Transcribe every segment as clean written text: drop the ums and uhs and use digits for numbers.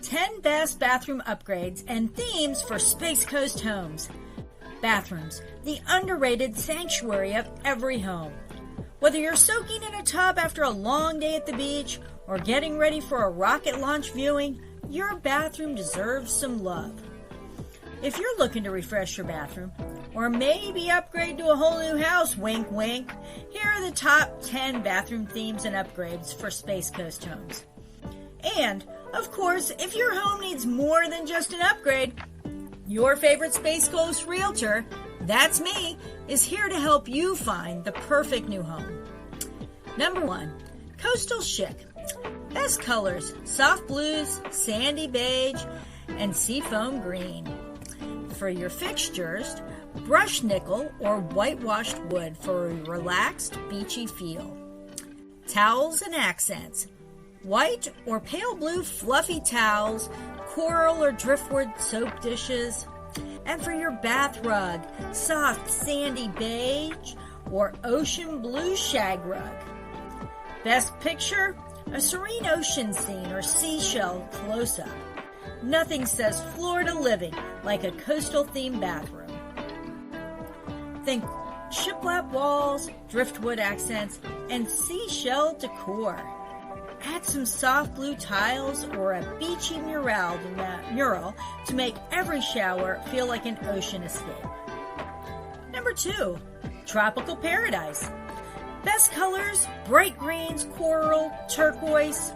10 best bathroom upgrades and themes for Space Coast homes. Bathrooms, the underrated sanctuary of every home. Whether you're soaking in a tub after a long day at the beach or getting ready for a rocket launch viewing, your bathroom deserves some love. If you're looking to refresh your bathroom, or maybe upgrade to a whole new house, wink wink, here are the top 10 bathroom themes and upgrades for Space Coast homes. And, of course, if your home needs more than just an upgrade, your favorite Space Coast realtor, that's me, is here to help you find the perfect new home. Number 1, Coastal Chic. Best colors, soft blues, sandy beige, and seafoam green. For your fixtures, brushed nickel or whitewashed wood for a relaxed, beachy feel. Towels and accents. White or pale blue fluffy towels, coral or driftwood soap dishes. And for your bath rug, soft sandy beige or ocean blue shag rug. Best picture, a serene ocean scene or seashell close-up. Nothing says Florida living like a coastal themed bathroom. Think shiplap walls, driftwood accents, and seashell decor. Add some soft blue tiles or a beachy mural to make every shower feel like an ocean escape. Number 2, Tropical Paradise. Best colors, bright greens, coral, turquoise.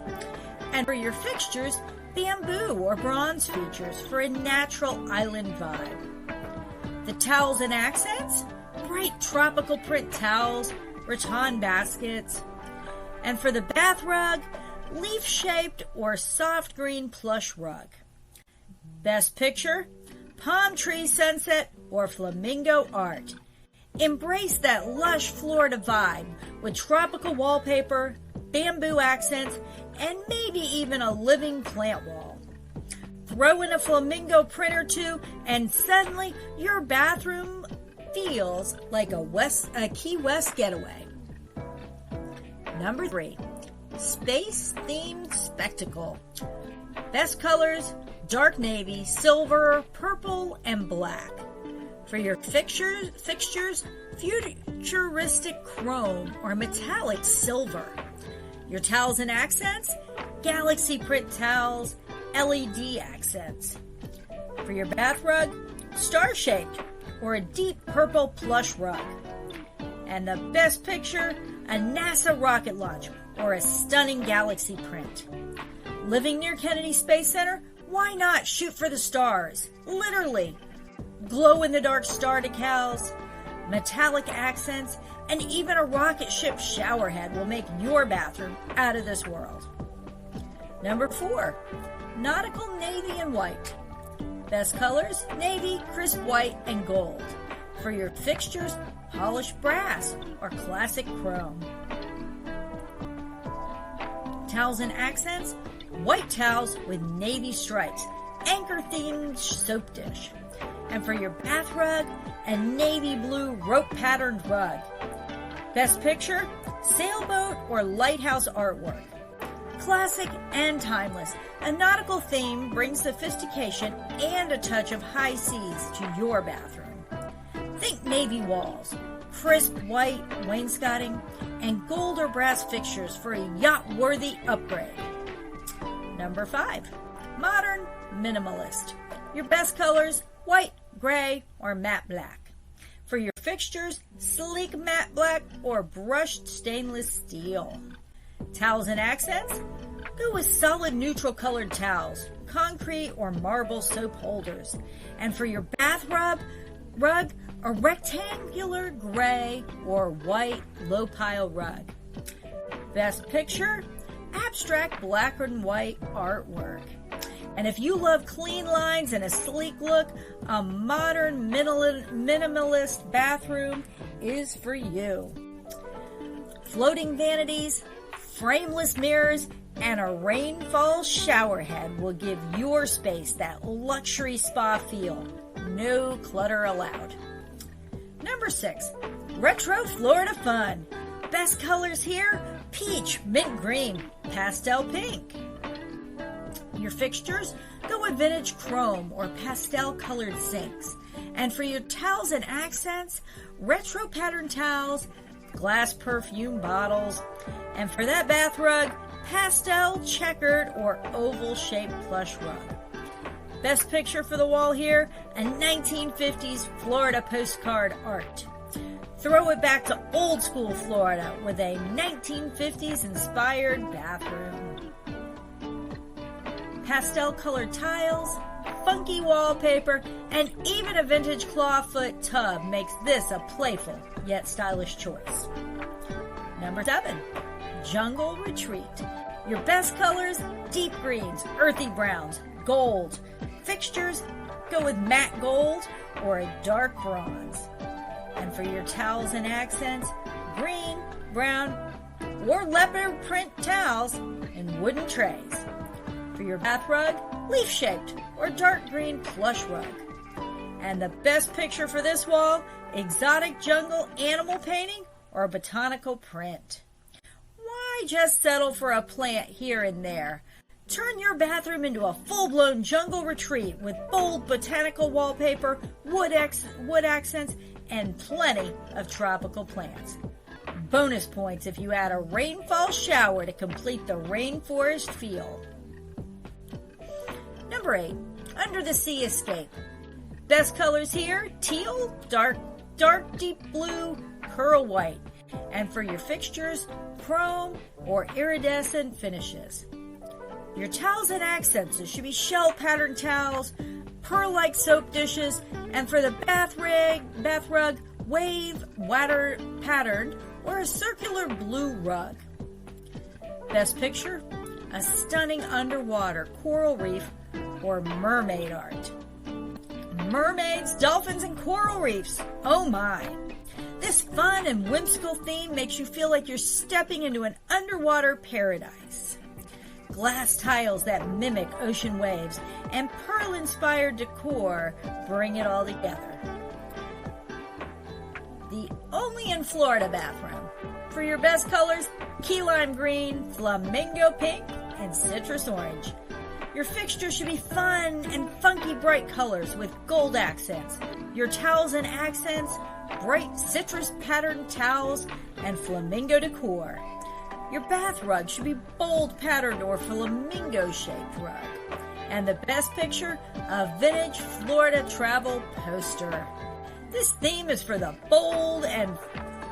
And for your fixtures, bamboo or bronze features for a natural island vibe. The towels and accents, bright tropical print towels, rattan baskets. And for the bath rug, leaf-shaped or soft green plush rug. Best picture, palm tree sunset or flamingo art. Embrace that lush Florida vibe with tropical wallpaper, bamboo accents, and maybe even a living plant wall. Throw in a flamingo print or two, and suddenly your bathroom feels like a Key West getaway. Number 3, Space-themed spectacle. Best colors, dark navy, silver, purple, and black. For your fixtures, futuristic chrome or metallic silver. Your towels and accents, galaxy print towels, LED accents. For your bath rug, star-shaped or a deep purple plush rug. And the best picture, a NASA rocket launch or a stunning galaxy print. Living near Kennedy Space Center? Why not shoot for the stars? Literally. Glow-in-the-dark star decals, metallic accents, and even a rocket ship shower head will make your bathroom out of this world. Number 4, nautical navy and white. Best colors, navy, crisp white, and gold. For your fixtures, polished brass or classic chrome. Towels and accents, white towels with navy stripes, anchor-themed soap dish. And for your bath rug, a navy blue rope-patterned rug. Best picture, sailboat or lighthouse artwork. Classic and timeless, a nautical theme brings sophistication and a touch of high seas to your bathroom. Think navy walls, crisp white wainscoting, and gold or brass fixtures for a yacht-worthy upgrade. Number 5, modern minimalist. Your best colors, white, gray, or matte black. For your fixtures, sleek matte black or brushed stainless steel. Towels and accents? Go with solid neutral colored towels, concrete or marble soap holders. And for your bath rug, a rectangular gray or white low-pile rug. Best picture? Abstract black and white artwork. And if you love clean lines and a sleek look, a modern minimalist bathroom is for you. Floating vanities, frameless mirrors, and a rainfall shower head will give your space that luxury spa feel. No clutter allowed. Number 6, retro Florida fun. Best colors here, peach, mint green, pastel pink. Your fixtures, go with vintage chrome or pastel colored sinks. And for your towels and accents, retro pattern towels, glass perfume bottles. And for that bath rug, pastel, checkered, or oval-shaped plush rug. Best picture for the wall here, a 1950s Florida postcard art. Throw it back to old school Florida with a 1950s inspired bathroom. Pastel colored tiles, funky wallpaper, and even a vintage clawfoot tub makes this a playful yet stylish choice. Number 7, Jungle Retreat. Your best colors, deep greens, earthy browns, gold. Fixtures, go with matte gold or a dark bronze. And for your towels and accents, green, brown, or leopard print towels in wooden trays. For your bath rug, leaf-shaped or dark green plush rug. And the best picture for this wall, exotic jungle animal painting or botanical print. Why just settle for a plant here and there? Turn your bathroom into a full-blown jungle retreat with bold botanical wallpaper, wood accents, and plenty of tropical plants. Bonus points if you add a rainfall shower to complete the rainforest feel. Number 8, Under the Sea Escape. Best colors here, teal, dark deep blue, pearl white. And for your fixtures, chrome or iridescent finishes. Your towels and accents should be shell pattern towels, pearl-like soap dishes, and for the bath rug, wave, water patterned, or a circular blue rug. Best picture, a stunning underwater coral reef or mermaid art. Mermaids, dolphins, and coral reefs. Oh my! This fun and whimsical theme makes you feel like you're stepping into an underwater paradise. Glass tiles that mimic ocean waves and pearl-inspired decor bring it all together. The only in Florida bathroom. For your best colors, key lime green, flamingo pink, and citrus orange. Your fixtures should be fun and funky bright colors with gold accents. Your towels and accents, bright citrus patterned towels, and flamingo decor. Your bath rug should be bold patterned or flamingo-shaped rug. And the best picture, a vintage Florida travel poster. This theme is for the bold and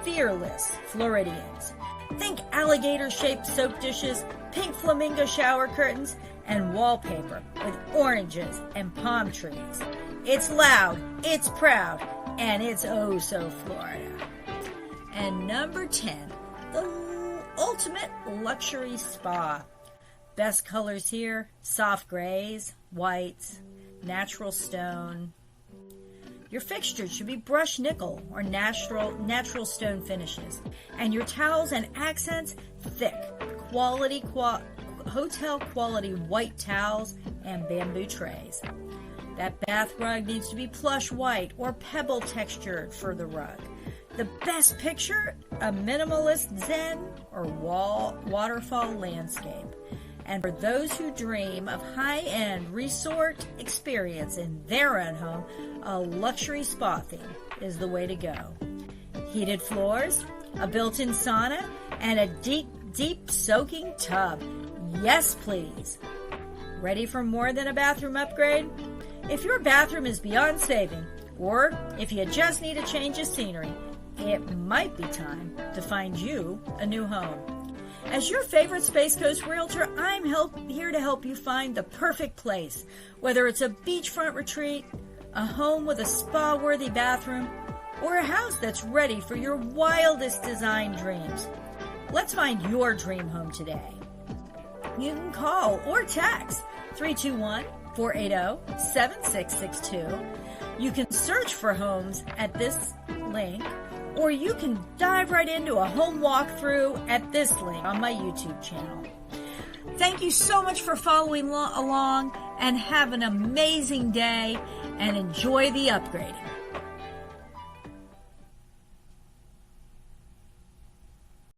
fearless Floridians. Think alligator-shaped soap dishes, pink flamingo shower curtains, and wallpaper with oranges and palm trees. It's loud, it's proud, and it's oh so Florida. And number 10, the ultimate luxury spa. Best colors here, soft grays, whites, natural stone. Your fixtures should be brushed nickel or natural stone finishes. And your towels and accents, thick, hotel quality white towels and bamboo trays. That bath rug needs to be plush white or pebble textured for the rug. The best picture, a minimalist zen or waterfall landscape. And for those who dream of high-end resort experience in their own home, a luxury spa theme is the way to go. Heated floors, a built-in sauna, and a deep soaking tub. Yes, please. Ready for more than a bathroom upgrade? If your bathroom is beyond saving, or if you just need a change of scenery, it might be time to find you a new home. As your favorite Space Coast realtor, I'm here to help you find the perfect place, whether it's a beachfront retreat, a home with a spa-worthy bathroom, or a house that's ready for your wildest design dreams. Let's find your dream home today. You can call or text 321-480-7662. You can search for homes at this link, or you can dive right into a home walkthrough at this link on my YouTube channel. Thank you so much for following along, and have an amazing day and enjoy the upgrading.